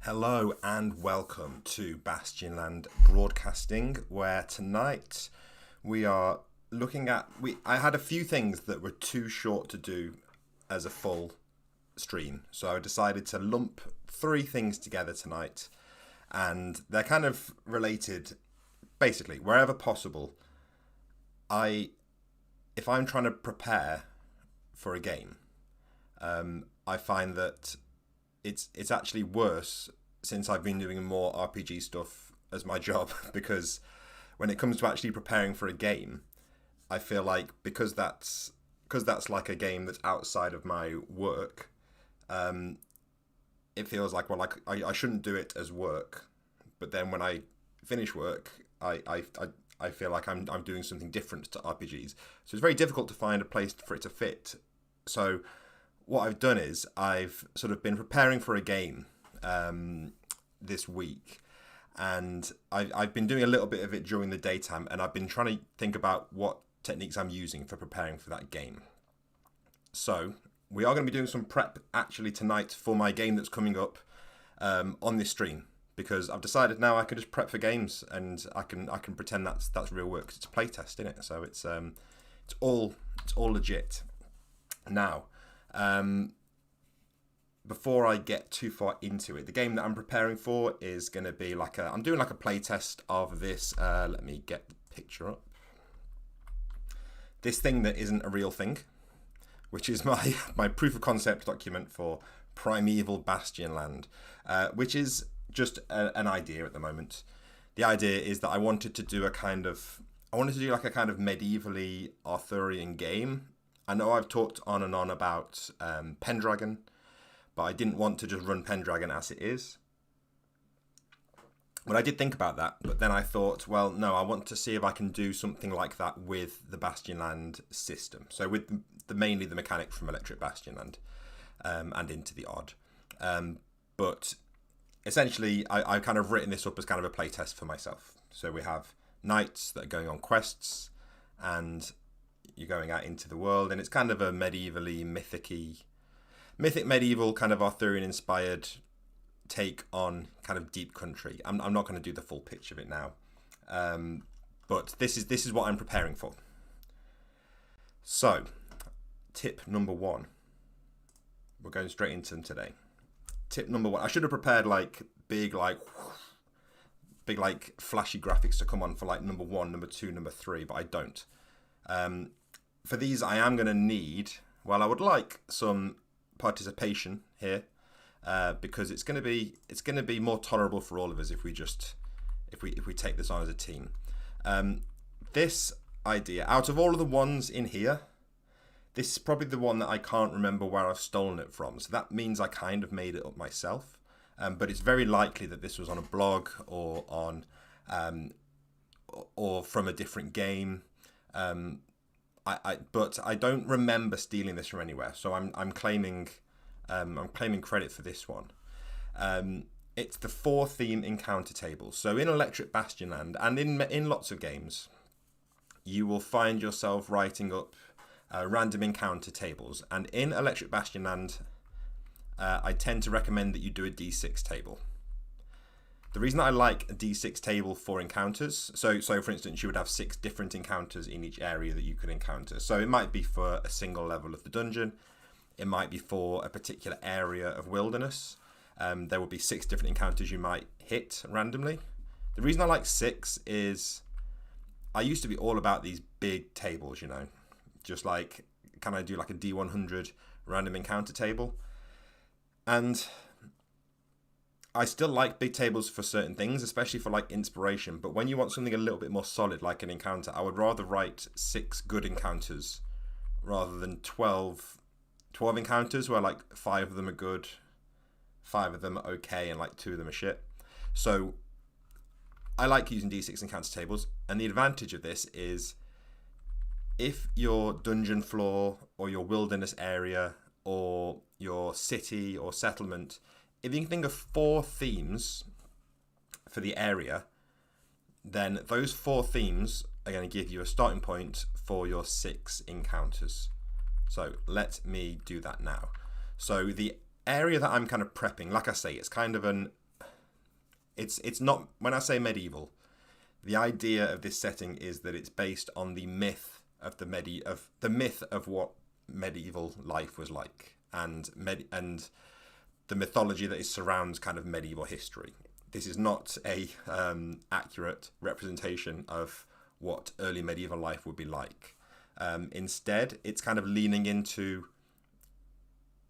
Hello and welcome to Bastionland Broadcasting, where tonight we are looking at... I had a few things that were too short to do as a full stream, so I decided to lump three things together tonight, and they're kind of related. Basically, wherever possible, if I'm trying to prepare for a game, I find that it's actually worse since I've been doing more RPG stuff as my job, because when it comes to actually preparing for a game, I feel like because that's like a game that's outside of my work, it feels like, well, like I shouldn't do it as work, but then when I finish work, I feel like I'm doing something different to RPGs. So it's very difficult to find a place for it to fit. So what I've done is I've sort of been preparing for a game this week, and I've been doing a little bit of it during the daytime, and I've been trying to think about what techniques I'm using for preparing for that game. So we are going to be doing some prep actually tonight for my game that's coming up on this stream, because I've decided now I can just prep for games and I can pretend that's real work, 'cause it's a playtest, isn't it? So it's all legit. Now, before I get too far into it, the game that I'm preparing for is going to be I'm doing like a playtest of this. Let me get the picture up. This thing that isn't a real thing, which is my proof of concept document for Primeval Bastionland, which is just an idea at the moment. The idea is that I wanted to do like a kind of medievally Arthurian game. I know I've talked on and on about Pendragon, but I didn't want to just run Pendragon as it is. But I did think about that, but then I thought, well, no, I want to see if I can do something like that with the Bastionland system. So with mainly the mechanic from Electric Bastionland and Into the Odd. But essentially, I've kind of written this up as kind of a playtest for myself. So we have knights that are going on quests, and you're going out into the world, and it's kind of a medievally medieval kind of Arthurian inspired take on kind of deep country. I'm not going to do the full pitch of it now, but this is what I'm preparing for. So, tip number one. We're going straight into them today. Tip number one. I should have prepared big flashy graphics to come on for like number one, number two, number three, but I don't. For these, I am going to need, I would like some participation here, because it's going to be more tolerable for all of us if we take this on as a team. This idea, out of all of the ones in here, this is probably the one that I can't remember where I've stolen it from. So that means I kind of made it up myself. But it's very likely that this was on a blog or from a different game. But I don't remember stealing this from anywhere, so I'm claiming credit for this one. It's the 4 theme encounter tables. So in Electric Bastionland and in lots of games, you will find yourself writing up random encounter tables. And in Electric Bastionland, I tend to recommend that you do a D6 table. The reason I like a D6 table for encounters, so for instance, you would have 6 different encounters in each area that you could encounter. So it might be for a single level of the dungeon. It might be for a particular area of wilderness. There will be 6 different encounters you might hit randomly. The reason I like 6 is I used to be all about these big tables, just like, can I do like a D100 random encounter table? And I still like big tables for certain things, especially for like inspiration. But when you want something a little bit more solid, like an encounter, I would rather write 6 good encounters rather than 12 encounters where like 5 of them are good, 5 of them are okay, and like 2 of them are shit. So I like using D6 encounter tables. And the advantage of this is if your dungeon floor or your wilderness area or your city or settlement, if you can think of 4 themes for the area, then those 4 themes are going to give you a starting point for your 6 encounters. So let me do that now. So the area that I'm kind of prepping, like I say, it's kind of It's not, when I say medieval, the idea of this setting is that it's based on the myth of the myth of what medieval life was like, and the mythology that surrounds kind of medieval history. This is not a accurate representation of what early medieval life would be like. Instead, it's kind of leaning into,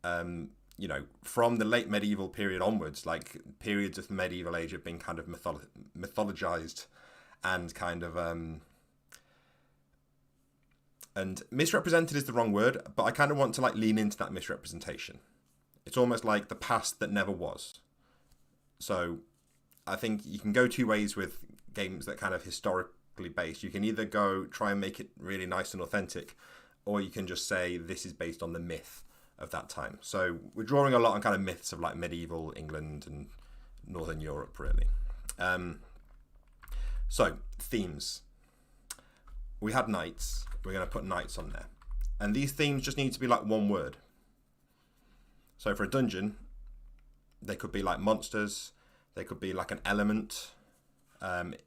from the late medieval period onwards, like periods of the medieval age have been kind of mythologized and kind of and misrepresented is the wrong word, but I kind of want to like lean into that misrepresentation. It's almost like the past that never was. So I think you can go two ways with games that kind of historically based. You can either go try and make it really nice and authentic, or you can just say this is based on the myth of that time. So we're drawing a lot on kind of myths of like medieval England and Northern Europe, really. So themes. We had knights. We're going to put knights on there. And these themes just need to be like one word. So for a dungeon, they could be like monsters. They could be like an element. But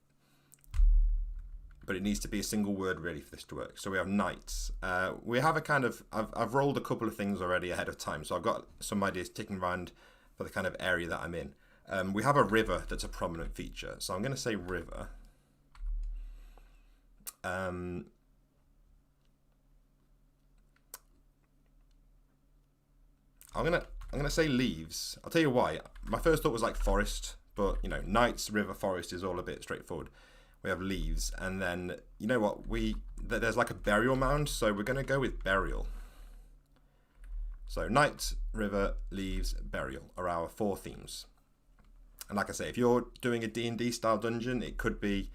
it needs to be a single word really for this to work. So we have knights. We have a kind of, I've rolled a couple of things already ahead of time. So I've got some ideas ticking around for the kind of area that I'm in. We have a river that's a prominent feature. So I'm going to say river. I'm gonna say leaves. I'll tell you why. My first thought was like forest, but knights, river, forest is all a bit straightforward. We have leaves, and then you know what? There's like a burial mound, so we're gonna go with burial. So knights, river, leaves, burial are our four themes. And like I say, if you're doing a D&D style dungeon, it could be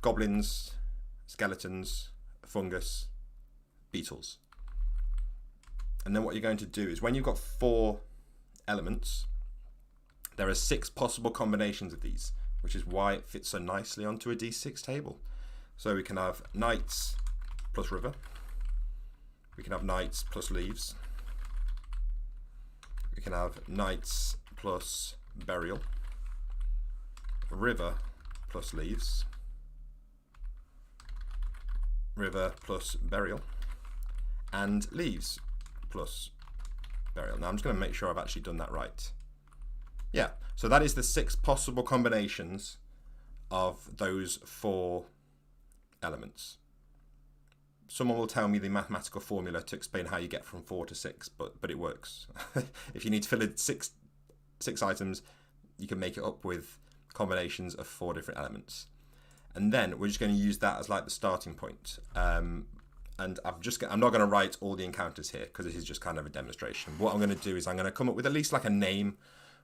goblins, skeletons, fungus, beetles. And then what you're going to do is when you've got 4 elements, there are 6 possible combinations of these, which is why it fits so nicely onto a D6 table. So we can have knights plus river. We can have knights plus leaves. We can have knights plus burial. River plus leaves. River plus burial. And leaves plus burial. Now I'm just going to make sure I've actually done that right. Yeah, so that is the 6 possible combinations of those 4 elements. Someone will tell me the mathematical formula to explain how you get from 4 to 6, but it works. If you need to fill in six items, you can make it up with combinations of 4 different elements. And then we're just going to use that as like the starting point. And I'm not going to write all the encounters here because this is just kind of a demonstration. What I'm going to do is I'm going to come up with at least like a name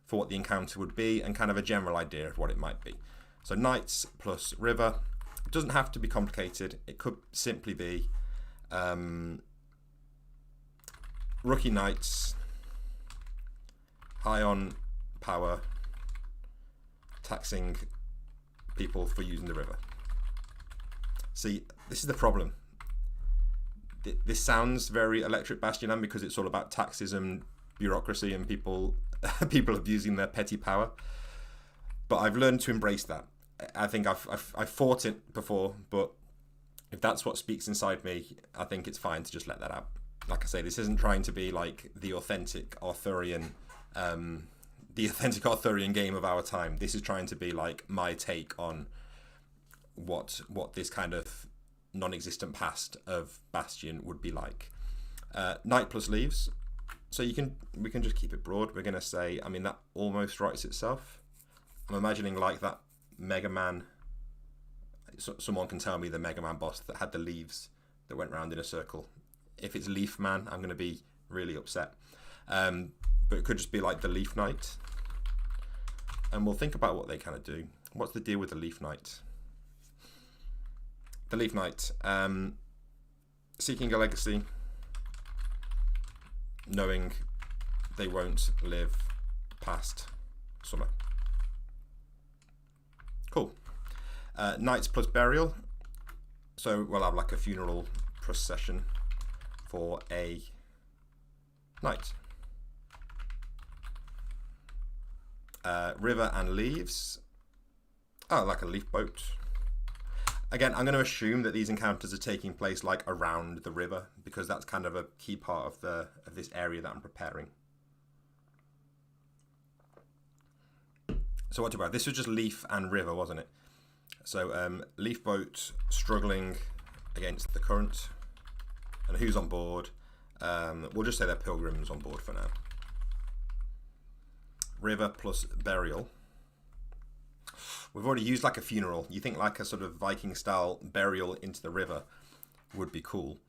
for what the encounter would be and kind of a general idea of what it might be. So knights plus river. It doesn't have to be complicated. It could simply be rookie knights, high on power, taxing people for using the river. See, this is the problem. This sounds very Electric Bastionland because it's all about taxes and bureaucracy and people abusing their petty power. But I've learned to embrace that. I think I've fought it before, but if that's what speaks inside me, I think it's fine to just let that out. Like I say, this isn't trying to be like the authentic Arthurian game of our time. This is trying to be like my take on what this kind of non-existent past of Bastion would be like. Knight plus leaves. So we can just keep it broad. We're going to say, I mean, that almost writes itself. I'm imagining like that Mega Man. Someone can tell me the Mega Man boss that had the leaves that went round in a circle. If it's Leaf Man, I'm going to be really upset. But it could just be like the Leaf Knight. And we'll think about what they kind of do. What's the deal with the Leaf Knight? The Leaf Knight. Seeking a legacy. Knowing they won't live past summer. Cool. Knights plus burial. So we'll have like a funeral procession for a knight. River and leaves. Oh, like a leaf boat. Again, I'm going to assume that these encounters are taking place like around the river, because that's kind of a key part of this area that I'm preparing. So what about this? Was just leaf and river, wasn't it? So leaf boat struggling against the current, and who's on board? We'll just say they're pilgrims on board for now. River plus burial. We've already used like a funeral. You think like a sort of Viking style burial into the river would be cool.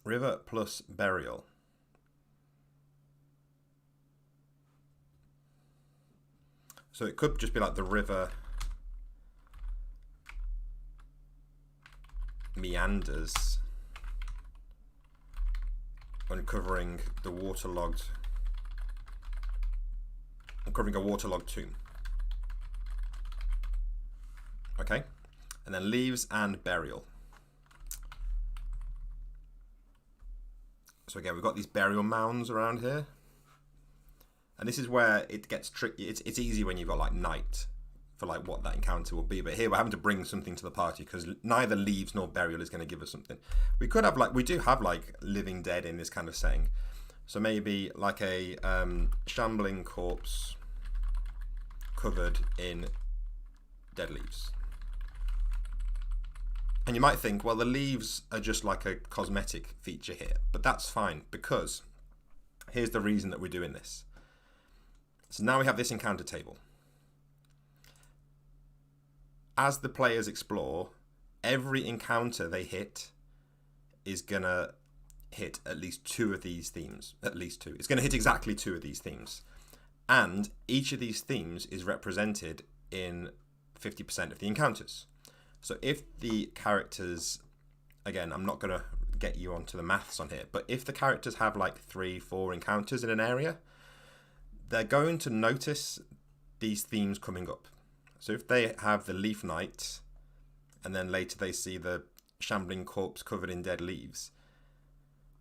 River plus burial. So it could just be like the river meanders, uncovering a waterlogged tomb. Okay, and then leaves and burial. So again, we've got these burial mounds around here, and this is where it gets tricky. It's easy when you've got like night for like what that encounter will be, but here we're having to bring something to the party because neither leaves nor burial is going to give us something. We could have we do have like living dead in this kind of setting, so maybe like a shambling corpse covered in dead leaves. And you might think, well, the leaves are just like a cosmetic feature here, but that's fine, because here's the reason that we're doing this. So now we have this encounter table. As the players explore, every encounter they hit is gonna hit at least 2 of these themes. At least 2. It's gonna hit exactly 2 of these themes. And each of these themes is represented in 50% of the encounters. So if the characters, again, I'm not going to get you onto the maths on here, but if the characters have like 3-4 encounters in an area, they're going to notice these themes coming up. So if they have the leaf knight, and then later they see the shambling corpse covered in dead leaves,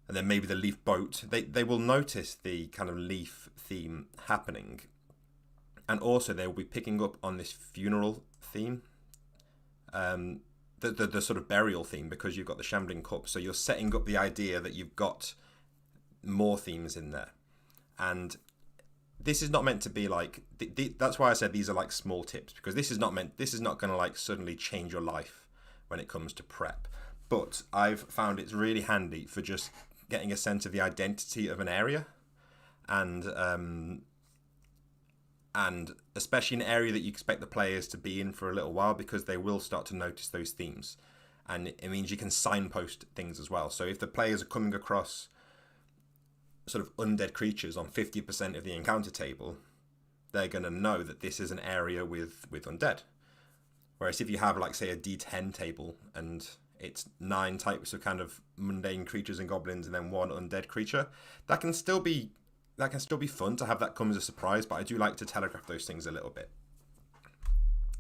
and then maybe the leaf boat, they will notice the kind of leaf theme happening. And also they will be picking up on this funeral theme. The sort of burial theme, because you've got the shambling corpse, so you're setting up the idea that you've got more themes in there. And this is not meant to be like that's why I said these are like small tips, because this is not going to like suddenly change your life when it comes to prep, but I've found it's really handy for just getting a sense of the identity of an area, and especially an area that you expect the players to be in for a little while, because they will start to notice those themes. And it means you can signpost things as well. So if the players are coming across sort of undead creatures on 50% of the encounter table, they're going to know that this is an area with undead. Whereas if you have, like, say, a D10 table and it's 9 types of kind of mundane creatures and goblins and then 1 undead creature, that can still be fun to have that come as a surprise, but I do like to telegraph those things a little bit.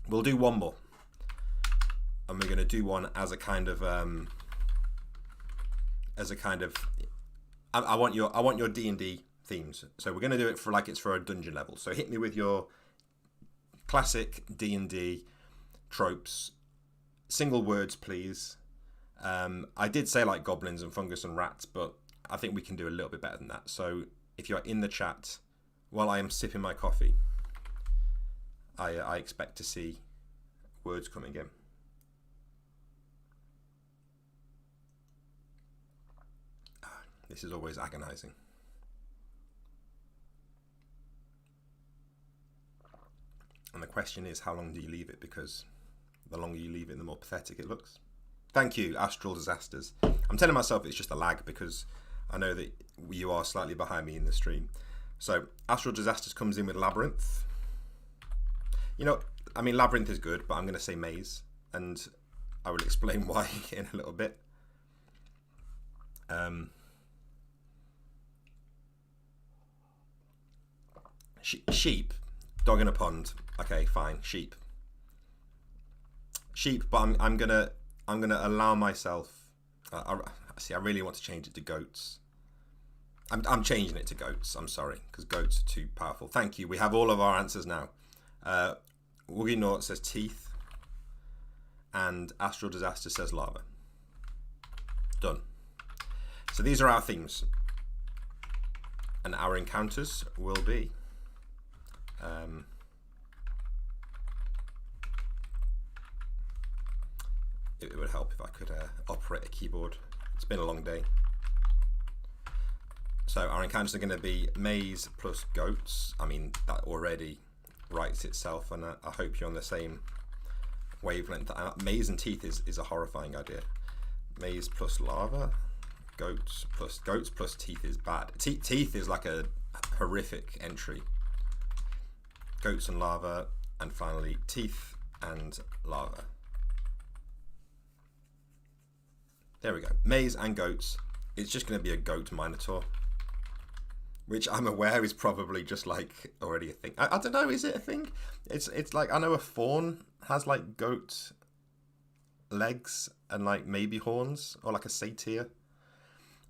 We'll do one more, and we're going to do one as a kind of I want your D&D themes. So we're going to do it for like it's for a dungeon level. So hit me with your classic D&D tropes, single words, please. I did say like goblins and fungus and rats, but I think we can do a little bit better than that. So if you're in the chat while I am sipping my coffee, I expect to see words coming in. This is always agonizing. And the question is, how long do you leave it? Because the longer you leave it, the more pathetic it looks. Thank you, Astral Disasters. I'm telling myself it's just a lag because I know that you are slightly behind me in the stream. So Astral Disasters comes in with Labyrinth. You know, I mean, Labyrinth is good, but I'm going to say Maze, and I will explain why in a little bit. Sheep, dog in a pond. Okay, fine, sheep, but I'm gonna allow myself. I really want to change it to goats. I'm changing it to goats. I'm sorry, because goats are too powerful. Thank you. We have all of our answers now. Woogie Naught says teeth. And Astral Disaster says lava. Done. So these are our themes. And our encounters will be... it would help if I could operate a keyboard. It's been a long day. So our encounters are going to be maze plus goats. I mean, that already writes itself, and I hope you're on the same wavelength. Maze and teeth is a horrifying idea. Maze plus lava, goats plus teeth is bad. Teeth is like a horrific entry. Goats and lava, and finally teeth and lava. There we go. Maze and goats. It's just going to be a goat minotaur, which I'm aware is probably just like already a thing. I don't know. Is it a thing? It's like, I know a fawn has like goat legs and like maybe horns, or like a satyr.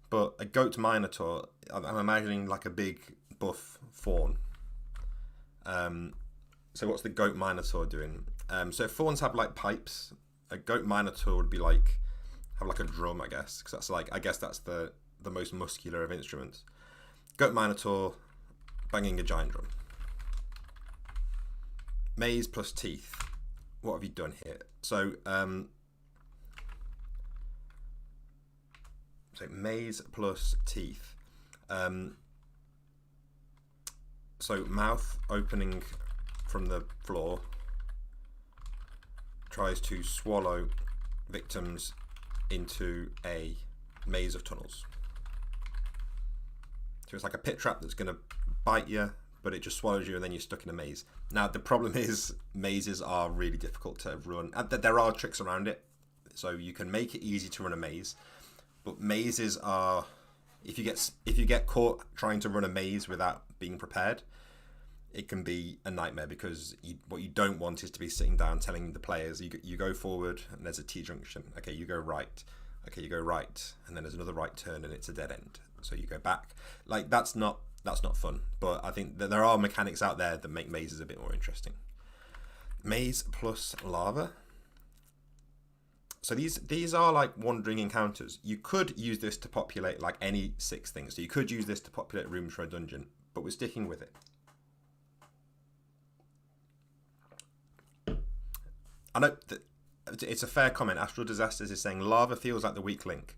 But a goat minotaur, I'm imagining like a big buff fawn. So what's the goat minotaur doing? So fawns have like pipes. A goat minotaur would be like, have like a drum, I guess, because that's like, I guess that's the most muscular of instruments. Goat minotaur banging a giant drum. Maze plus teeth. What have you done here? So maze plus teeth. So mouth opening from the floor tries to swallow victims into a maze of tunnels. So it's like a pit trap that's going to bite you, but it just swallows you and then you're stuck in a maze. Now the problem is mazes are really difficult to run. And there are tricks around it, so you can make it easy to run a maze. But mazes are, if you get caught trying to run a maze without being prepared, it can be a nightmare, because what you don't want is to be sitting down telling the players, you go forward and there's a T-junction. Okay, you go right. Okay, you go right, and then there's another right turn and it's a dead end. So you go back. Like, that's not fun. But I think that there are mechanics out there that make mazes a bit more interesting. Maze plus lava. So these are like wandering encounters. You could use this to populate like any 6 things. So you could use this to populate rooms for a dungeon, but we're sticking with it. I know that it's a fair comment. Astral Disasters is saying lava feels like the weak link,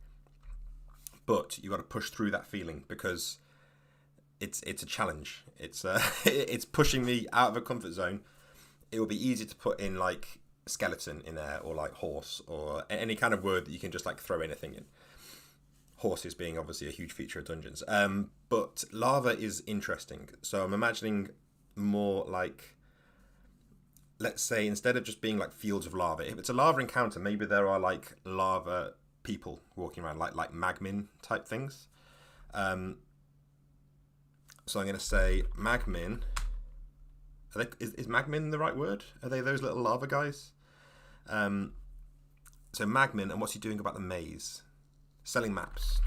but you got to push through that feeling, because it's a challenge. It's it's pushing me out of a comfort zone. It will be easy to put in like skeleton in there, or like horse, or any kind of word that you can just like throw anything in. Horses being obviously a huge feature of dungeons. But lava is interesting. So I'm imagining more like, let's say, instead of just being like fields of lava, if it's a lava encounter, maybe there are like lava people walking around, like magmin type things. So I'm going to say magmin. Is magmin the right word? Are they those little lava guys? So magmin, and what's he doing about the maze? Selling maps.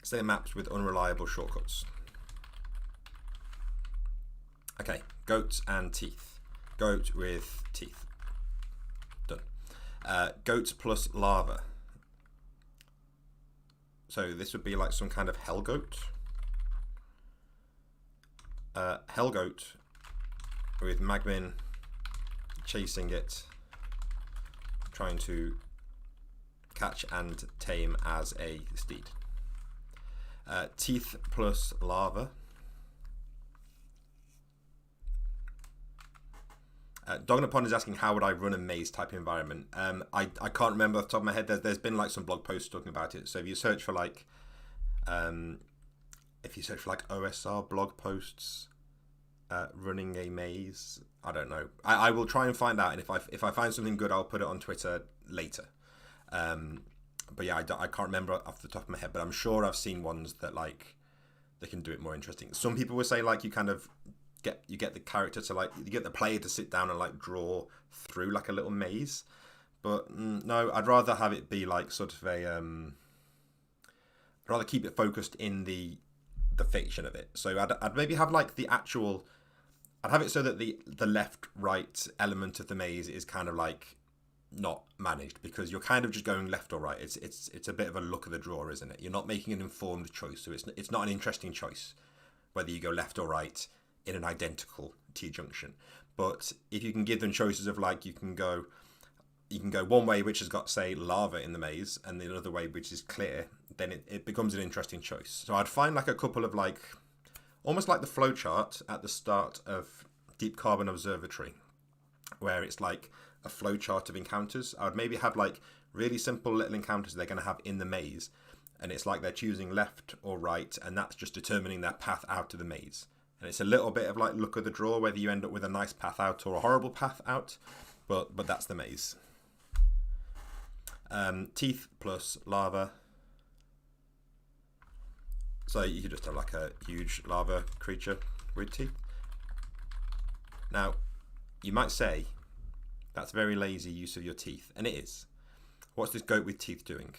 Selling maps with unreliable shortcuts. Okay, goats and teeth. Goat with teeth. Done. Goats plus lava. So this would be like some kind of hell goat. Hell goat with magmin chasing it, trying to catch and tame as a steed. Teeth plus lava. Dognapond is asking, how would I run a maze type environment? I can't remember off the top of my head. There's been like some blog posts talking about it. So if you search for like OSR blog posts running a maze, I don't know. I will try and find out, and if I find something good, I'll put it on Twitter later. But yeah, I can't remember off the top of my head, but I'm sure I've seen ones that like they can do it more interesting. Some people will say like you get the character to like, you get the player to sit down and like draw through like a little maze, but no, I'd rather have it be like sort of a rather keep it focused in the fiction of it. So I'd maybe have like the actual. I'd have it so that the left right element of the maze is kind of like not managed, because you're kind of just going left or right. It's a bit of a luck of the draw, isn't it? You're not making an informed choice, so it's not an interesting choice whether you go left or right in an identical T-junction. But if you can give them choices of like you can go one way which has got, say, lava in the maze, and the other way which is clear, then it becomes an interesting choice. So I'd find like a couple of like almost like the flowchart at the start of Deep Carbon Observatory, where it's like a flowchart of encounters. I would maybe have like really simple little encounters they're going to have in the maze, and it's like they're choosing left or right, and that's just determining their path out of the maze. And it's a little bit of like luck of the draw whether you end up with a nice path out or a horrible path out, but that's the maze. Teeth plus lava. So you could just have like a huge lava creature with teeth. Now, you might say, that's very lazy use of your teeth, and it is. What's this goat with teeth doing?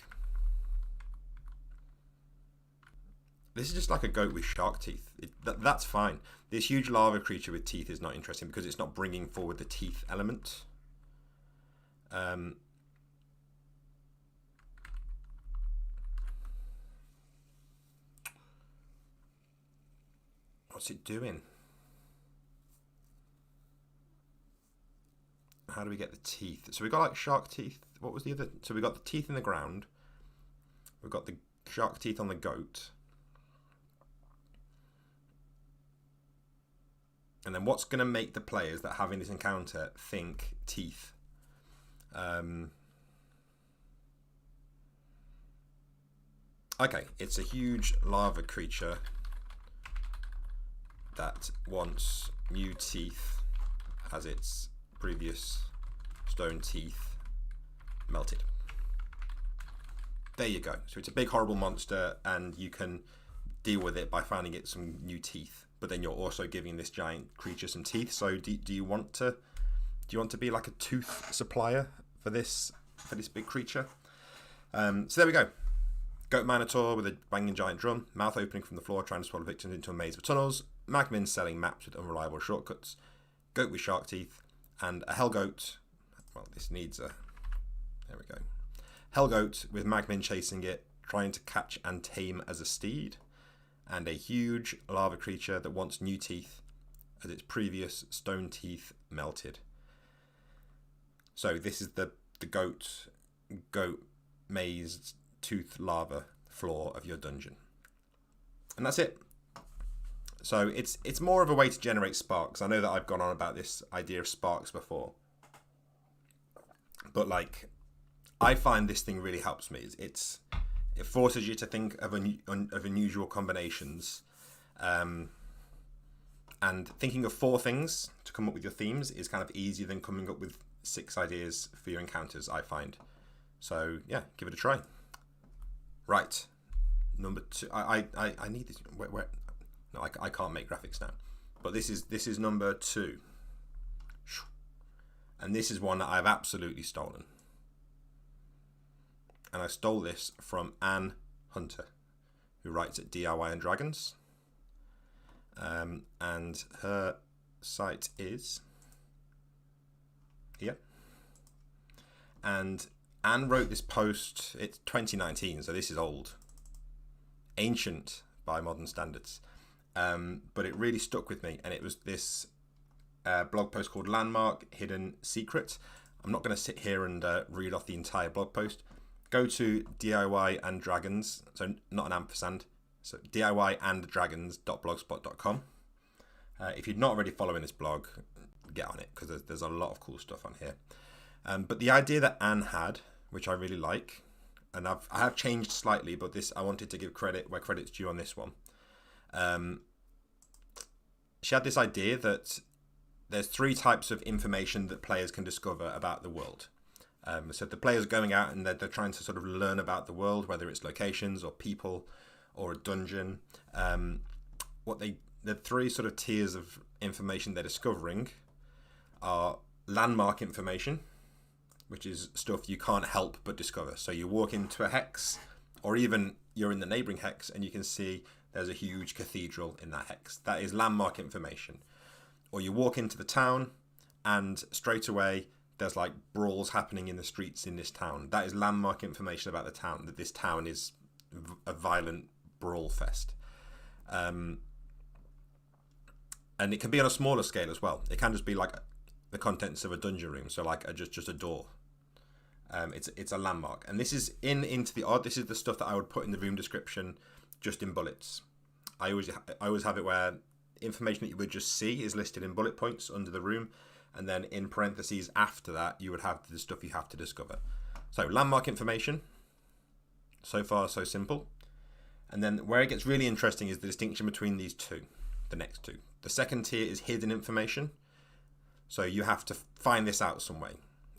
This is just like a goat with shark teeth. That's fine. This huge lava creature with teeth is not interesting because it's not bringing forward the teeth element. What's it doing? How do we get the teeth? So we got like shark teeth. What was the other? So we got the teeth in the ground. We've got the shark teeth on the goat. And then what's going to make the players that are having this encounter think teeth? Okay, it's a huge lava creature that wants new teeth as its previous stone teeth melted. There you go. So it's a big horrible monster, and you can deal with it by finding it some new teeth. But then you're also giving this giant creature some teeth. So do you want to be like a tooth supplier for this big creature? So there we go. Goat Minotaur with a banging giant drum, mouth opening from the floor, trying to swallow victims into a maze of tunnels. Magmin selling maps with unreliable shortcuts. Goat with shark teeth, and a Hellgoat. Well, this needs a. There we go. Hellgoat with Magmin chasing it, trying to catch and tame as a steed, and a huge lava creature that wants new teeth as its previous stone teeth melted. So this is the goat maze tooth lava floor of your dungeon, and that's it. So it's more of a way to generate sparks. I know that I've gone on about this idea of sparks before, but like I find this thing really helps me. It forces you to think of unusual combinations, and thinking of 4 things to come up with your themes is kind of easier than coming up with 6 ideas for your encounters, I find. So yeah, give it a try. Right, number 2. I need this. Where? No, I can't make graphics now. But this is number 2, and this is one that I've absolutely stolen. And I stole this from Anne Hunter, who writes at DIY and Dragons. And her site is here. And Anne wrote this post, it's 2019, so this is old. Ancient by modern standards. But it really stuck with me, and it was this blog post called Landmark Hidden Secret. I'm not going to sit here and read off the entire blog post. Go to DIY and Dragons, so not an ampersand, so DIYanddragons.blogspot.com. If you're not already following this blog, get on it, because there's a lot of cool stuff on here. But the idea that Anne had, which I really like, and I have changed slightly, but this I wanted to give credit where credit's due on this one. She had this idea that there's 3 types of information that players can discover about the world. So the players going out and they're trying to sort of learn about the world, whether it's locations or people or a dungeon. The 3 sort of tiers of information they're discovering are landmark information, which is stuff you can't help but discover. So you walk into a hex Or even you're in the neighbouring hex and you can see there's a huge cathedral in that hex. That is landmark information. Or you walk into the town and straight away there's like brawls happening in the streets in this town. That is landmark information about the town, that this town is a violent brawl fest. And it can be on a smaller scale as well. It can just be like the contents of a dungeon room, so like just a door. It's a landmark, and this is into the odd. This is the stuff that I would put in the room description, just in bullets. I always have it where information that you would just see is listed in bullet points under the room, and then in parentheses after that you would have the stuff you have to discover. So landmark information. So far so simple. And then where it gets really interesting is the distinction between these two, the next two. The second tier is hidden information. So you have to find this out some way,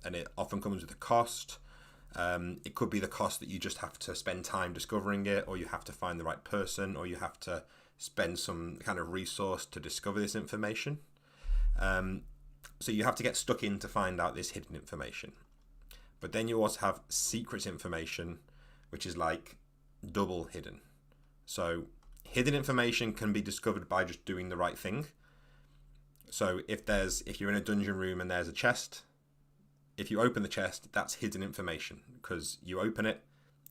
and it often comes with a cost. It could be the cost that you just have to spend time discovering it, or you have to find the right person, or you have to spend some kind of resource to discover this information. So you have to get stuck in to find out this hidden information. But then you also have secret information, which is like double hidden. So hidden information can be discovered by just doing the right thing. So if you're in a dungeon room and there's a chest, if you open the chest, that's hidden information, because you open it,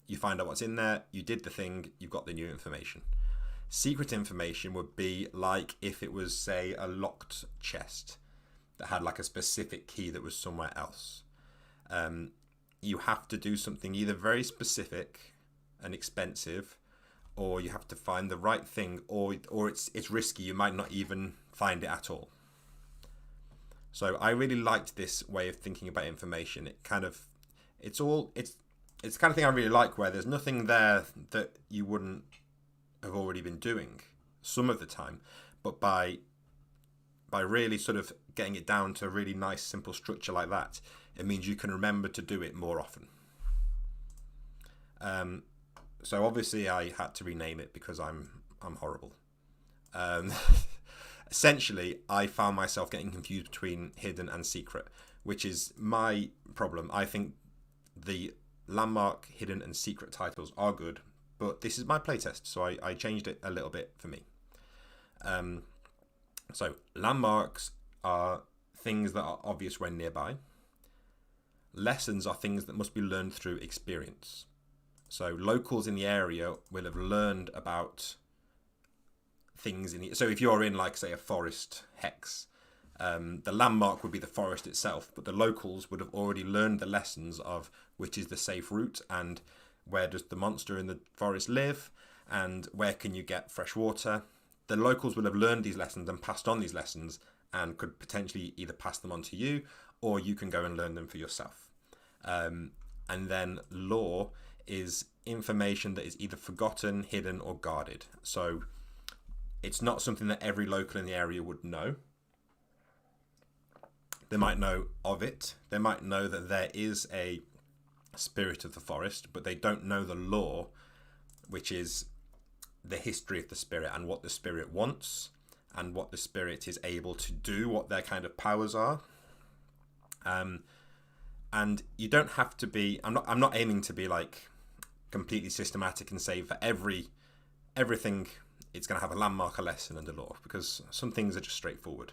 you find out what's in there, you did the thing, you've got the new information. Secret information would be like if it was, say, a locked chest that had like a specific key that was somewhere else. You have to do something either very specific and expensive, or you have to find the right thing, or it's risky. You might not even find it at all. So I really liked this way of thinking about information. It's the kind of thing I really like, where there's nothing there that you wouldn't have already been doing some of the time, but by really sort of getting it down to a really nice simple structure like that, it means you can remember to do it more often. So obviously I had to rename it because I'm horrible. Essentially, I found myself getting confused between hidden and secret, which is my problem. I think the landmark, hidden, and secret titles are good, but this is my playtest, so I changed it a little bit for me. So landmarks are things that are obvious when nearby. Lessons are things that must be learned through experience. So locals in the area will have learned about things so if you're in, like, say, a forest hex, the landmark would be the forest itself, but the locals would have already learned the lessons of which is the safe route, and where does the monster in the forest live, and where can you get fresh water. The locals will have learned these lessons and passed on these lessons, and could potentially either pass them on to you, or you can go and learn them for yourself. And then lore is information that is either forgotten, hidden, or guarded. So it's not something that every local in the area would know. They might know of it. They might know that there is a spirit of the forest, but they don't know the lore, which is the history of the spirit and what the spirit wants and what the spirit is able to do, what their kind of powers are. And you don't have to be, I'm not aiming to be like completely systematic and say for everything it's going to have a landmark, a lesson, and a lore, because some things are just straightforward.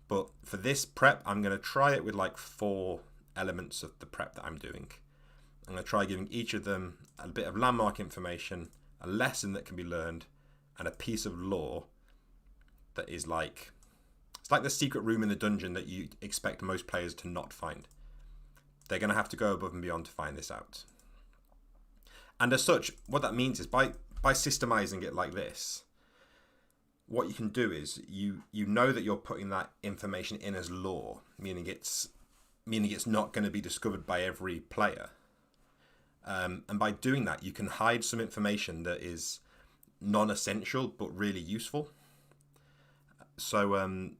But for this prep, I'm going to try it with like 4 elements of the prep that I'm doing. I'm going to try giving each of them a bit of landmark information, a lesson that can be learned, and a piece of lore that is like, it's like the secret room in the dungeon that you expect most players to not find. They're going to have to go above and beyond to find this out. And as such, what that means is by systemizing it like this, what you can do is you know that you're putting that information in as lore, meaning it's not going to be discovered by every player. And by doing that, you can hide some information that is non-essential but really useful. So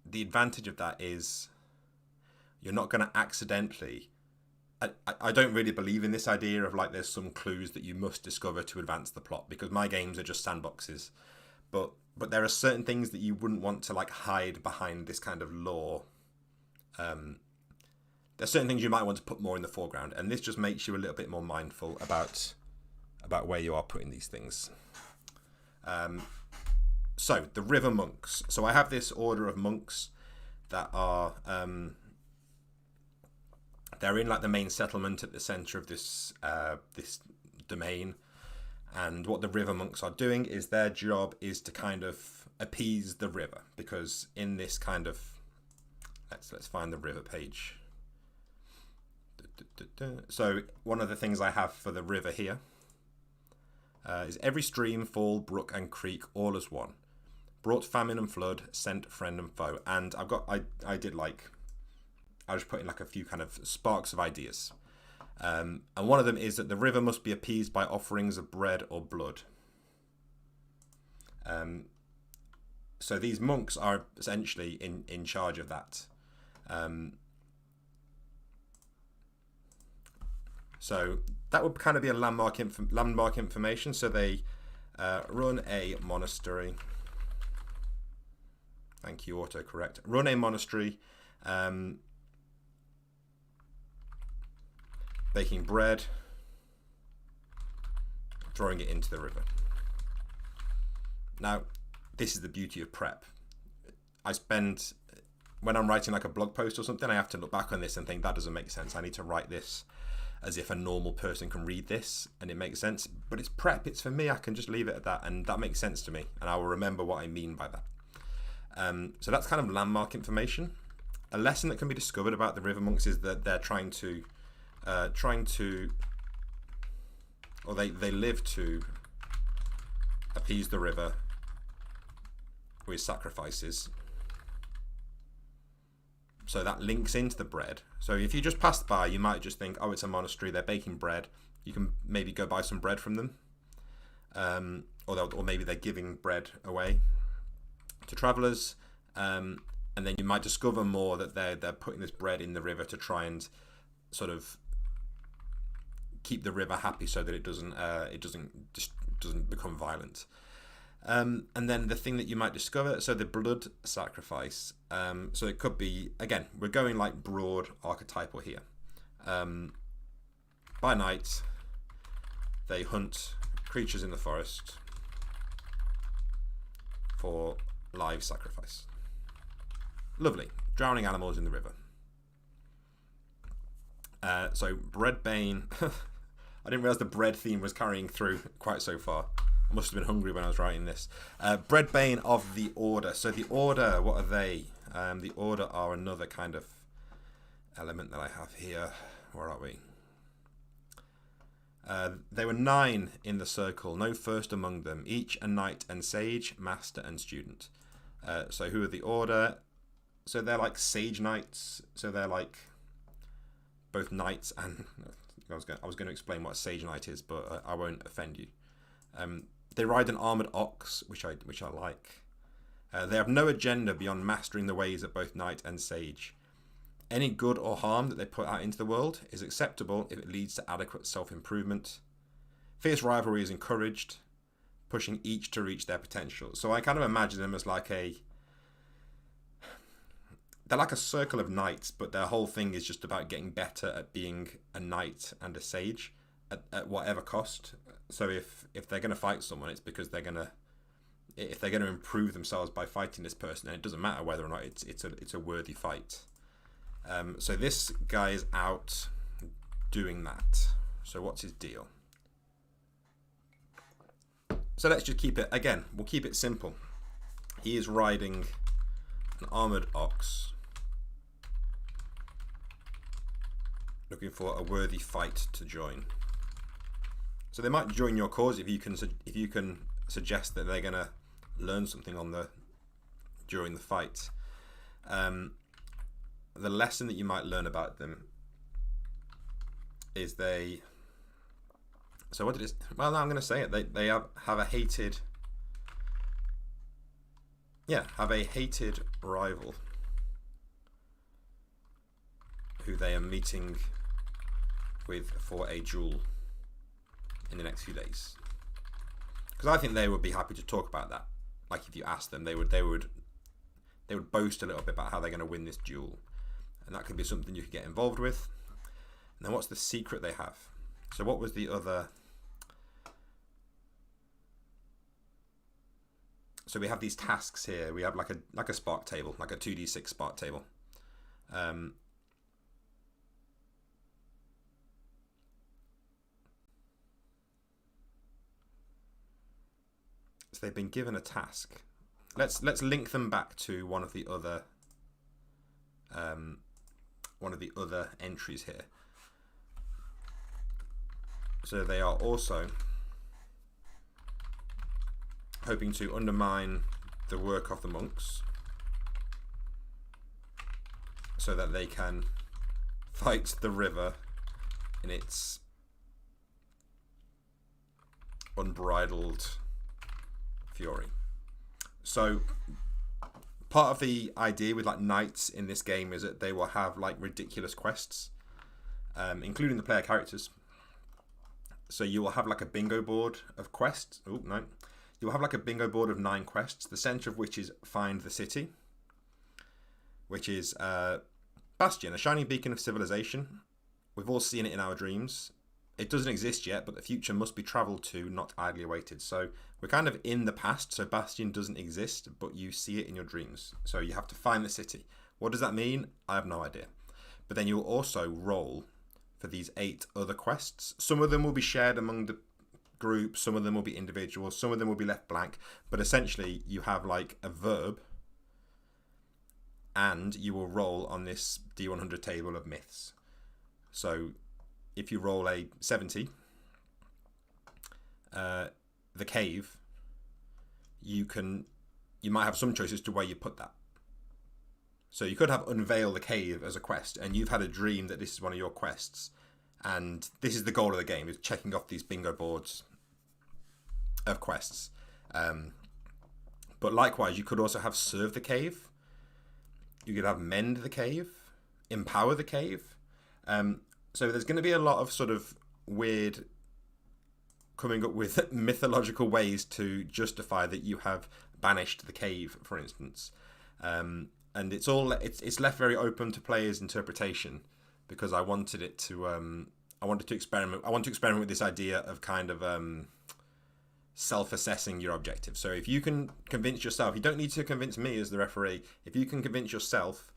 the advantage of that is you're not going to accidentally... I don't really believe in this idea of like there's some clues that you must discover to advance the plot, because my games are just sandboxes. But there are certain things that you wouldn't want to like hide behind this kind of lore. There's certain things you might want to put more in the foreground, and this just makes you a little bit more mindful about about where you are putting these things. So the river monks. So I have this order of monks that are they're in like the main settlement at the center of this this domain, and what the river monks are doing is their job is to kind of appease the river, because in this kind of let's find the river page. So one of the things I have for the river here is every stream, fall, brook, and creek, all as one, brought famine and flood, sent friend and foe. And I've got I was putting like a few kind of sparks of ideas, and one of them is that the river must be appeased by offerings of bread or blood. So these monks are essentially in charge of that. So that would kind of be a landmark information. So they run a monastery. Thank you, autocorrect. Run a monastery, baking bread, throwing it into the river. Now, this is the beauty of prep. When I'm writing like a blog post or something, I have to look back on this and think that doesn't make sense. I need to write this as if a normal person can read this and it makes sense. But it's prep, it's for me, I can just leave it at that, and that makes sense to me, and I will remember what I mean by that. So that's kind of landmark information. A lesson that can be discovered about the river monks is that they're trying to or they live to appease the river with sacrifices. So that links into the bread. So if you just passed by, you might just think, oh, it's a monastery, they're baking bread. You can maybe go buy some bread from them. Or maybe they're giving bread away to travelers. And then you might discover more that they're putting this bread in the river to try and sort of keep the river happy, so that it doesn't become violent. And then the thing that you might discover, so the blood sacrifice, so it could be, again, we're going like broad archetypal here. By night, they hunt creatures in the forest for live sacrifice. Lovely. Drowning animals in the river. So breadbane. I didn't realize the bread theme was carrying through quite so far. I must have been hungry when I was writing this. Breadbane of the Order. So the Order, what are they? The Order are another kind of element that I have here. Where are we? They were 9 in the circle, no first among them, each a knight and sage, master and student. So who are the Order? So they're like sage knights. So they're like both knights and... I was going to explain what a sage knight is, but I won't offend you. They ride an armoured ox, which I like. They have no agenda beyond mastering the ways of both knight and sage. Any good or harm that they put out into the world is acceptable if it leads to adequate self-improvement. Fierce rivalry is encouraged, pushing each to reach their potential. So I kind of imagine them as like they're like a circle of knights, but their whole thing is just about getting better at being a knight and a sage at whatever cost. So if they're going to fight someone, it's because if they're going to improve themselves by fighting this person, then it doesn't matter whether or not it's a worthy fight. So this guy is out doing that. So what's his deal? So let's just keep it, again, we'll keep it simple. He is riding an armoured ox, looking for a worthy fight to join. So they might join your cause if you can suggest that they're going to learn something during the fight. The lesson that you might learn about them is so what it is? Well, now I'm going to say it. They have a hated rival who they are meeting with for a duel in the next few days. Because I think they would be happy to talk about that. Like if you asked them, they would boast a little bit about how they're going to win this duel, and that could be something you could get involved with. And then what's the secret they have? So what was the other So we have these tasks here. We have like a spark table, like a 2d6 spark table. So they've been given a task. Let's link them back to one of the other entries here. So they are also hoping to undermine the work of the monks so that they can fight the river in its unbridled fury. So part of the idea with like knights in this game is that they will have like ridiculous quests, including the player characters. So you will have like a bingo board of quests. Oh no. You'll have like a bingo board of 9 quests, the center of which is Find the City, which is Bastion, a shining beacon of civilization. We've all seen it in our dreams. It doesn't exist yet, but the future must be travelled to, not idly awaited. So we're kind of in the past, so Bastion doesn't exist, but you see it in your dreams. So you have to find the city. What does that mean? I have no idea. But then you'll also roll for these 8 other quests. Some of them will be shared among the group, some of them will be individual, some of them will be left blank, but essentially you have like a verb and you will roll on this D100 table of myths. So if you roll a 70, the cave, you might have some choices to where you put that. So you could have unveil the cave as a quest, and you've had a dream that this is one of your quests, and this is the goal of the game, is checking off these bingo boards of quests. But likewise, you could also have serve the cave. You could have mend the cave, empower the cave. So there's going to be a lot of sort of weird coming up with mythological ways to justify that you have banished the cave, for instance. And it's left very open to players' interpretation, because I wanted it to I want to experiment with this idea of kind of self-assessing your objective. So if you can convince yourself, you don't need to convince me as the referee, if you can convince yourself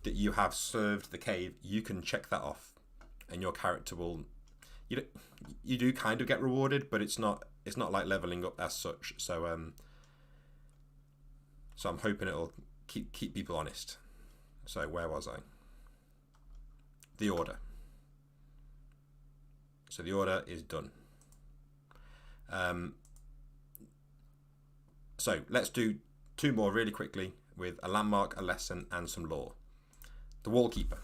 that you have served the cave, you can check that off, and your character will, you do kind of get rewarded, but it's not like leveling up as such. So so I'm hoping it'll keep people honest. So where was I? The order. So the order is done. So let's do 2 more really quickly with a landmark, a lesson, and some lore. The Wallkeeper.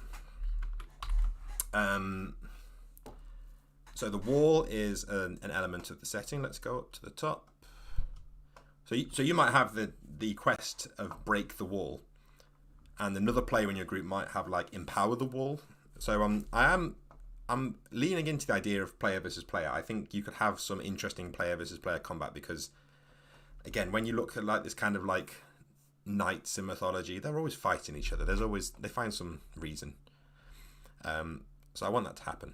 So the wall is an element of the setting. Let's go up to the top. So you might have the quest of break the wall, and another player in your group might have like empower the wall. So I'm leaning into the idea of player versus player. I think you could have some interesting player versus player combat, because again, when you look at like this kind of like knights in mythology, they're always fighting each other. They find some reason. So I want that to happen.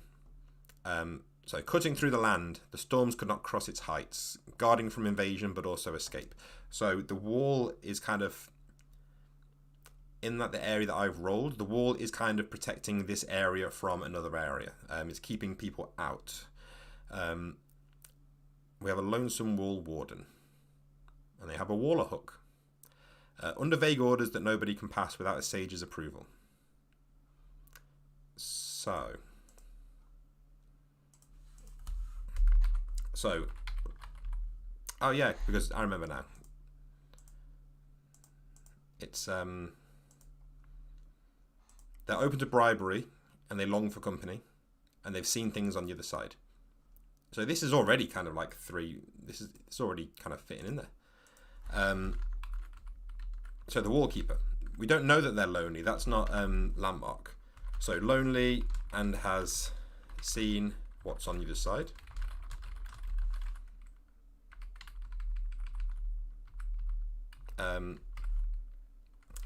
So cutting through the land, the storms could not cross its heights, guarding from invasion but also escape. So the wall is kind of, in that the area that I've rolled, the wall is kind of protecting this area from another area. It's keeping people out. We have a lonesome wall warden, and they have a waller hook. Under vague orders that nobody can pass without a sage's approval. So, oh yeah, because I remember now. It's they're open to bribery, and they long for company, and they've seen things on the other side. So this is already kind of like it's already kind of fitting in there. So the Wallkeeper, we don't know that they're lonely. That's not landmark. So lonely and has seen what's on the other side.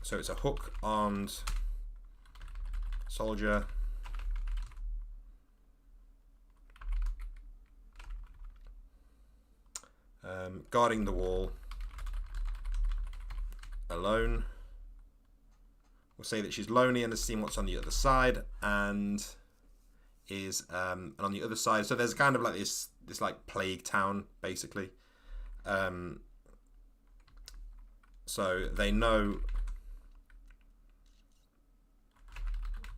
So it's a hook-armed soldier. Guarding the wall. alone. We'll say that she's lonely and has seen what's on the other side, and and on the other side, so there's kind of like this like plague town basically. So they know,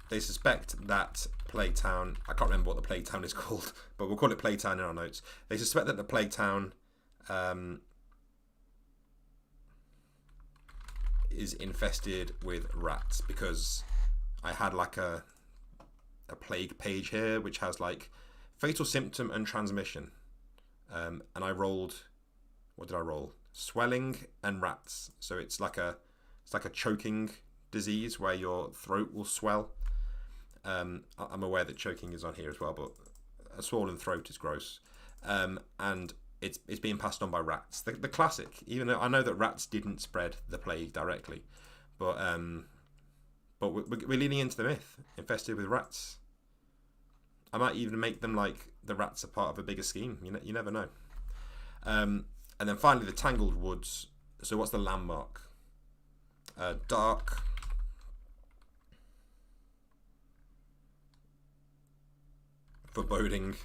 they suspect that plague town. I can't remember what the plague town is called, but we'll call it plague town in our notes. They suspect that the plague town is infested with rats, because I had like a plague page here which has like fatal symptom and transmission, and I rolled, what did I roll? Swelling and rats. So it's like a choking disease where your throat will swell. I'm aware that choking is on here as well, but a swollen throat is gross. And it's being passed on by rats. The classic. Even though I know that rats didn't spread the plague directly, but we're leaning into the myth. Infested with rats. I might even make them like the rats are part of a bigger scheme. You never know. And then finally the Tangled Woods. So what's the landmark? Dark. Foreboding.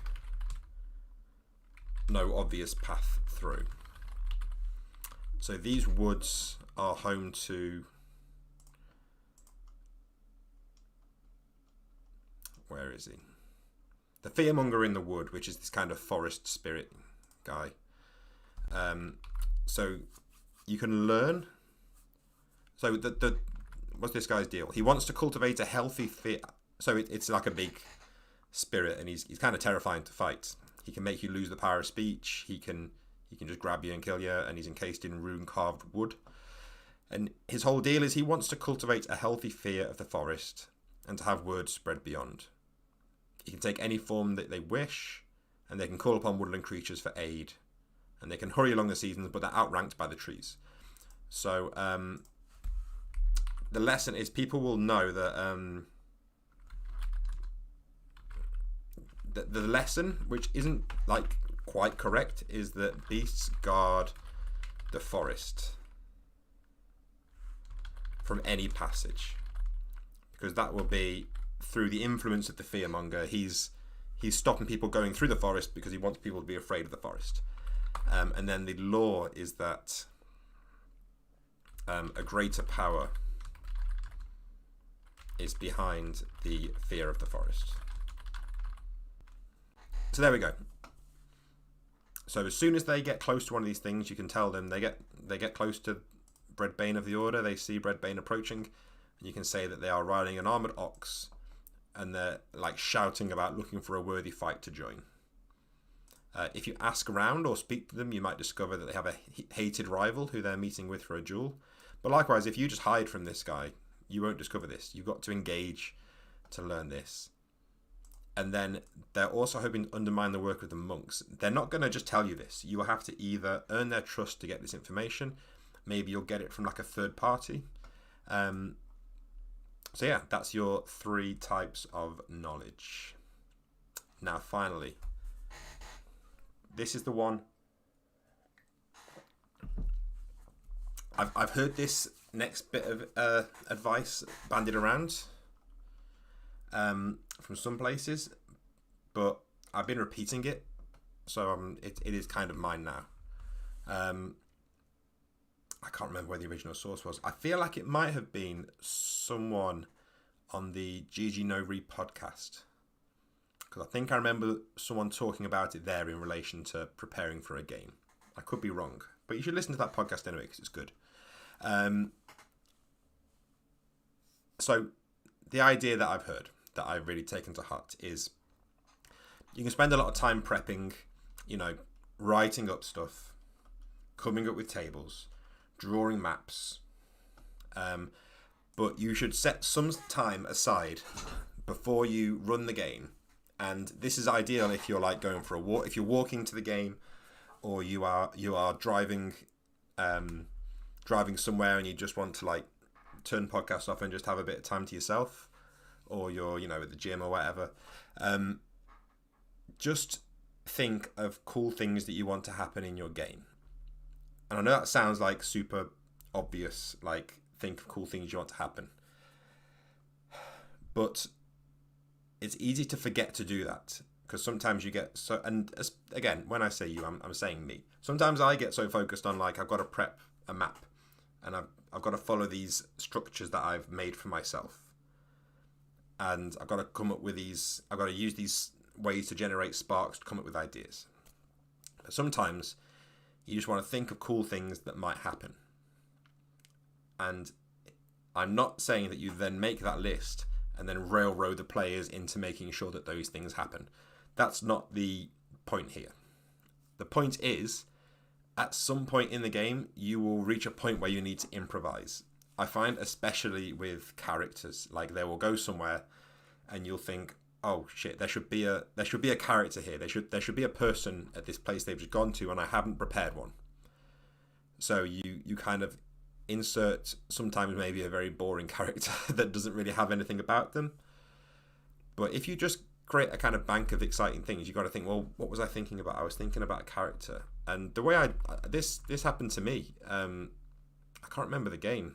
No obvious path through. So these woods are home to, where is he? The Fearmonger in the Wood, which is this kind of forest spirit guy. So you can learn. So what's this guy's deal? He wants to cultivate a healthy fear. So it's like a big spirit, and he's kind of terrifying to fight. He can make you lose the power of speech. He can just grab you and kill you, and he's encased in rune-carved wood. And his whole deal is he wants to cultivate a healthy fear of the forest and to have word spread beyond. He can take any form that they wish, and they can call upon woodland creatures for aid. And they can hurry along the seasons, but they're outranked by the trees. So the lesson is people will know that the lesson, which isn't like quite correct, is that beasts guard the forest from any passage, because that will be through the influence of the Fearmonger. He's stopping people going through the forest because he wants people to be afraid of the forest. And then the law is that a greater power is behind the fear of the forest. So there we go. So as soon as they get close to one of these things, you can tell them they get close to Breadbane of the Order. They see Breadbane approaching, and you can say that they are riding an armored ox, and they're like shouting about looking for a worthy fight to join. If you ask around or speak to them, you might discover that they have a hated rival who they're meeting with for a duel. But likewise, if you just hide from this guy, you won't discover this. You've got to engage to learn this. And then they're also hoping to undermine the work of the monks. They're not going to just tell you this. You will have to either earn their trust to get this information. Maybe you'll get it from like a third party. So yeah, that's your 3 types of knowledge. Now finally, this is the one. I've heard this next bit of advice bandied around from some places, but I've been repeating it, so it is kind of mine now. I can't remember where the original source was. I feel like it might have been someone on the GG No Re podcast, because I think I remember someone talking about it there in relation to preparing for a game. I could be wrong, but you should listen to that podcast anyway, because it's good. So the idea that I've heard, that I've really taken to heart, is you can spend a lot of time prepping, writing up stuff, coming up with tables, drawing maps, but you should set some time aside before you run the game. And this is ideal if you're like going for a walk, if you're walking to the game, or you are driving somewhere and you just want to like turn podcasts off and just have a bit of time to yourself, or you're at the gym or whatever. Just think of cool things that you want to happen in your game. And I know that sounds like super obvious, like, think of cool things you want to happen. But it's easy to forget to do that, because sometimes you get so, and again, when I say you, I'm saying me. Sometimes I get so focused on, like, I've got to prep a map, and I've got to follow these structures that I've made for myself, and I've got to come up with these, I've got to use these ways to generate sparks to come up with ideas. But sometimes you just want to think of cool things that might happen. And I'm not saying that you then make that list and then railroad the players into making sure that those things happen. That's not the point here. The point is, at some point in the game, you will reach a point where you need to improvise. I find, especially with characters, like, they will go somewhere and you'll think, oh shit, there should be a character here. There should be a person at this place they've just gone to, and I haven't prepared one. So you kind of insert sometimes maybe a very boring character that doesn't really have anything about them. But if you just create a kind of bank of exciting things, you got to think, well, what was I thinking about? I was thinking about a character, and the way this happened to me. I can't remember the game.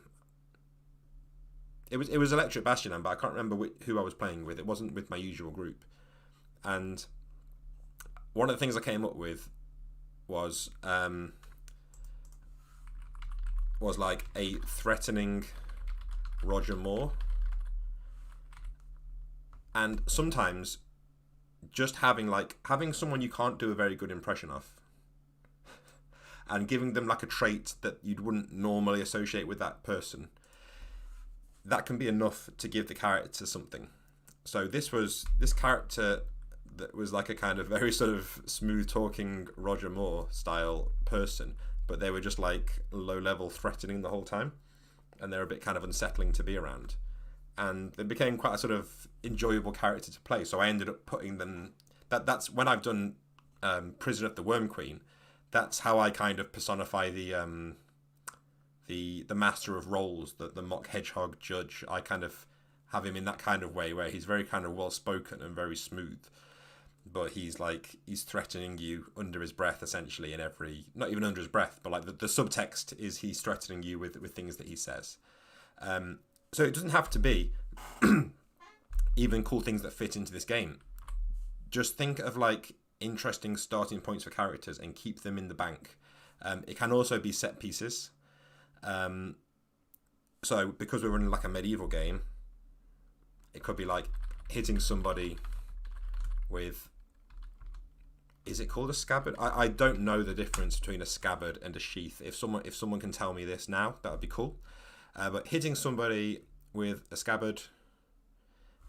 It was Electric Bastionland, but I can't remember who I was playing with. It wasn't with my usual group. And one of the things I came up with was like a threatening Roger Moore. And sometimes just having someone you can't do a very good impression of and giving them like a trait that you wouldn't normally associate with that person, that can be enough to give the character something. So this character that was like a kind of very sort of smooth talking Roger Moore style person, but they were just like low level threatening the whole time, and they're a bit kind of unsettling to be around, and they became quite a sort of enjoyable character to play. So I ended up putting them, that's when I've done Prison of the Worm Queen, that's how I kind of personify the Master of Roles, the mock hedgehog judge. I kind of have him in that kind of way where he's very kind of well spoken and very smooth, but he's threatening you under his breath, essentially, in every, not even under his breath, but like the subtext is he's threatening you with things that he says. So it doesn't have to be even cool things that fit into this game. Just think of like interesting starting points for characters and keep them in the bank. It can also be set pieces. So because we're running like a medieval game, it could be like hitting somebody with, is it called a scabbard? I don't know the difference between a scabbard and a sheath. If someone can tell me this now, that would be cool. But hitting somebody with a scabbard,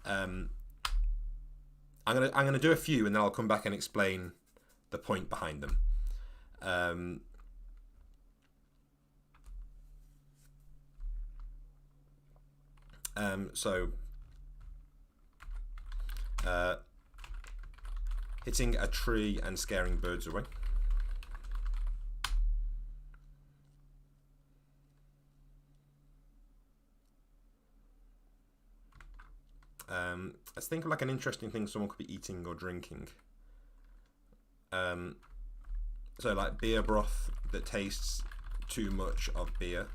I'm gonna do a few and then I'll come back and explain the point behind them. So hitting a tree and scaring birds away. Let's think of like an interesting thing someone could be eating or drinking. So like beer broth that tastes too much of beer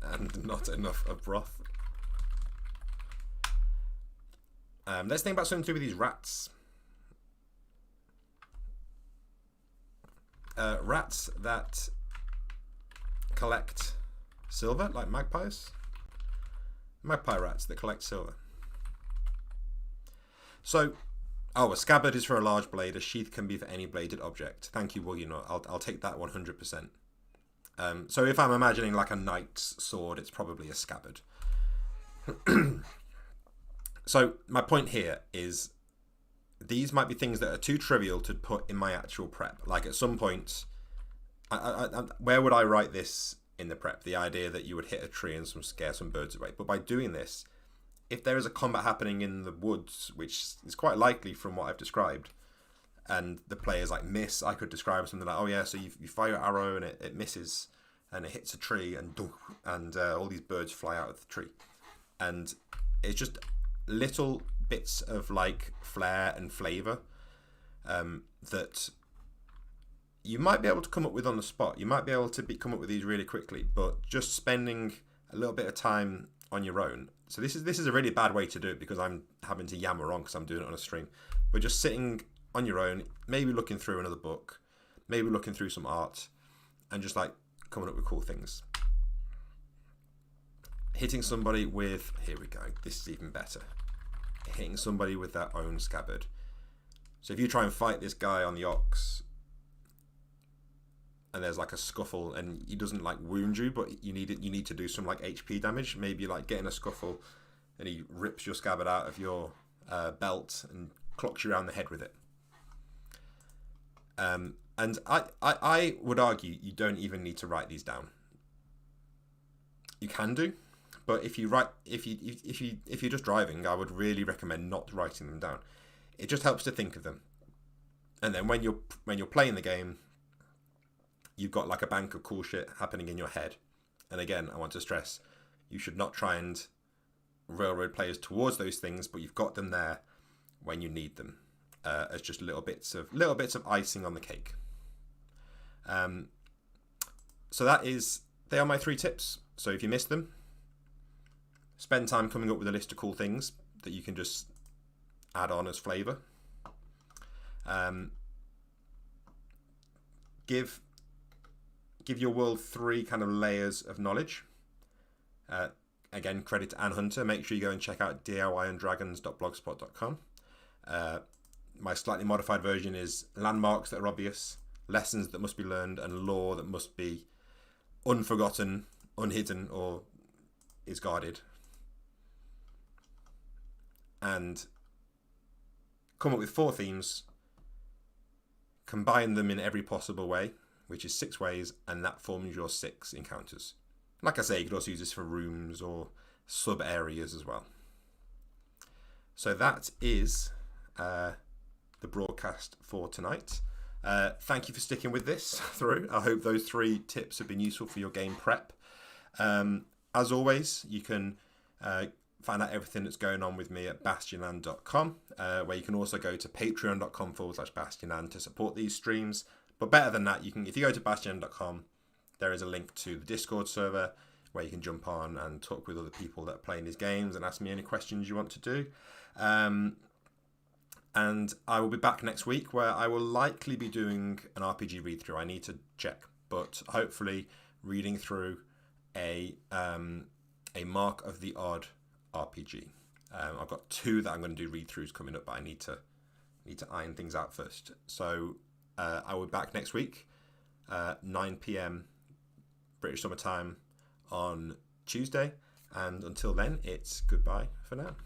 and not enough of broth. Let's think about something to do with these rats. Rats that collect silver, like magpies. Magpie rats that collect silver. So, a scabbard is for a large blade. A sheath can be for any bladed object. Thank you, William. I'll take that 100%. So if I'm imagining like a knight's sword, it's probably a scabbard. So my point here is these might be things that are too trivial to put in my actual prep. Like at some point, where would I write this in the prep? The idea that you would hit a tree and scare some birds away. But by doing this, if there is a combat happening in the woods, which is quite likely from what I've described, and the players like miss, I could describe something like, oh yeah, so you fire your arrow and it misses and it hits a tree and all these birds fly out of the tree. And it's just little bits of like flair and flavour that you might be able to come up with on the spot. You might be able to come up with these really quickly, but just spending a little bit of time on your own. So this is a really bad way to do it because I'm having to yammer on because I'm doing it on a stream. But just sitting on your own, maybe looking through another book, maybe looking through some art, and just like coming up with cool things. Hitting somebody with, here we go, this is even better. Hitting somebody with their own scabbard. So if you try and fight this guy on the ox, and there's like a scuffle, and he doesn't like wound you, but you need to do some like HP damage. Maybe like get in a scuffle, and he rips your scabbard out of your belt and clocks you around the head with it. And I would argue you don't even need to write these down. You can do, but if you're just driving, I would really recommend not writing them down. It just helps to think of them, and then when you're playing the game, you've got like a bank of cool shit happening in your head. And again, I want to stress, you should not try and railroad players towards those things, but you've got them there when you need them, as just little bits of icing on the cake. So they are my 3 tips. So if you missed them, spend time coming up with a list of cool things that you can just add on as flavour. Give your world 3 kind of layers of knowledge. Again, credit to Anne Hunter. Make sure you go and check out DIYanddragons.blogspot.com. My slightly modified version is landmarks that are obvious, lessons that must be learned, and lore that must be unforgotten, unhidden, or is guarded. And come up with 4 themes, combine them in every possible way, which is 6 ways, and that forms your 6 encounters. Like I say, you could also use this for rooms or sub areas as well. So that is the broadcast for tonight. Thank you for sticking with this through. I hope those 3 tips have been useful for your game prep. As always, you can find out everything that's going on with me at bastionland.com, where you can also go to patreon.com/bastionland to support these streams. But better than that, if you go to bastionland.com, there is a link to the Discord server where you can jump on and talk with other people that are playing these games and ask me any questions you want to do. And I will be back next week where I will likely be doing an RPG read through. I need to check, but hopefully reading through a Mark of the Odd RPG. I've got 2 that I'm going to do read throughs coming up, but I need to iron things out first. So I will be back next week, 9 p.m. British Summer Time on Tuesday. And until then, it's goodbye for now.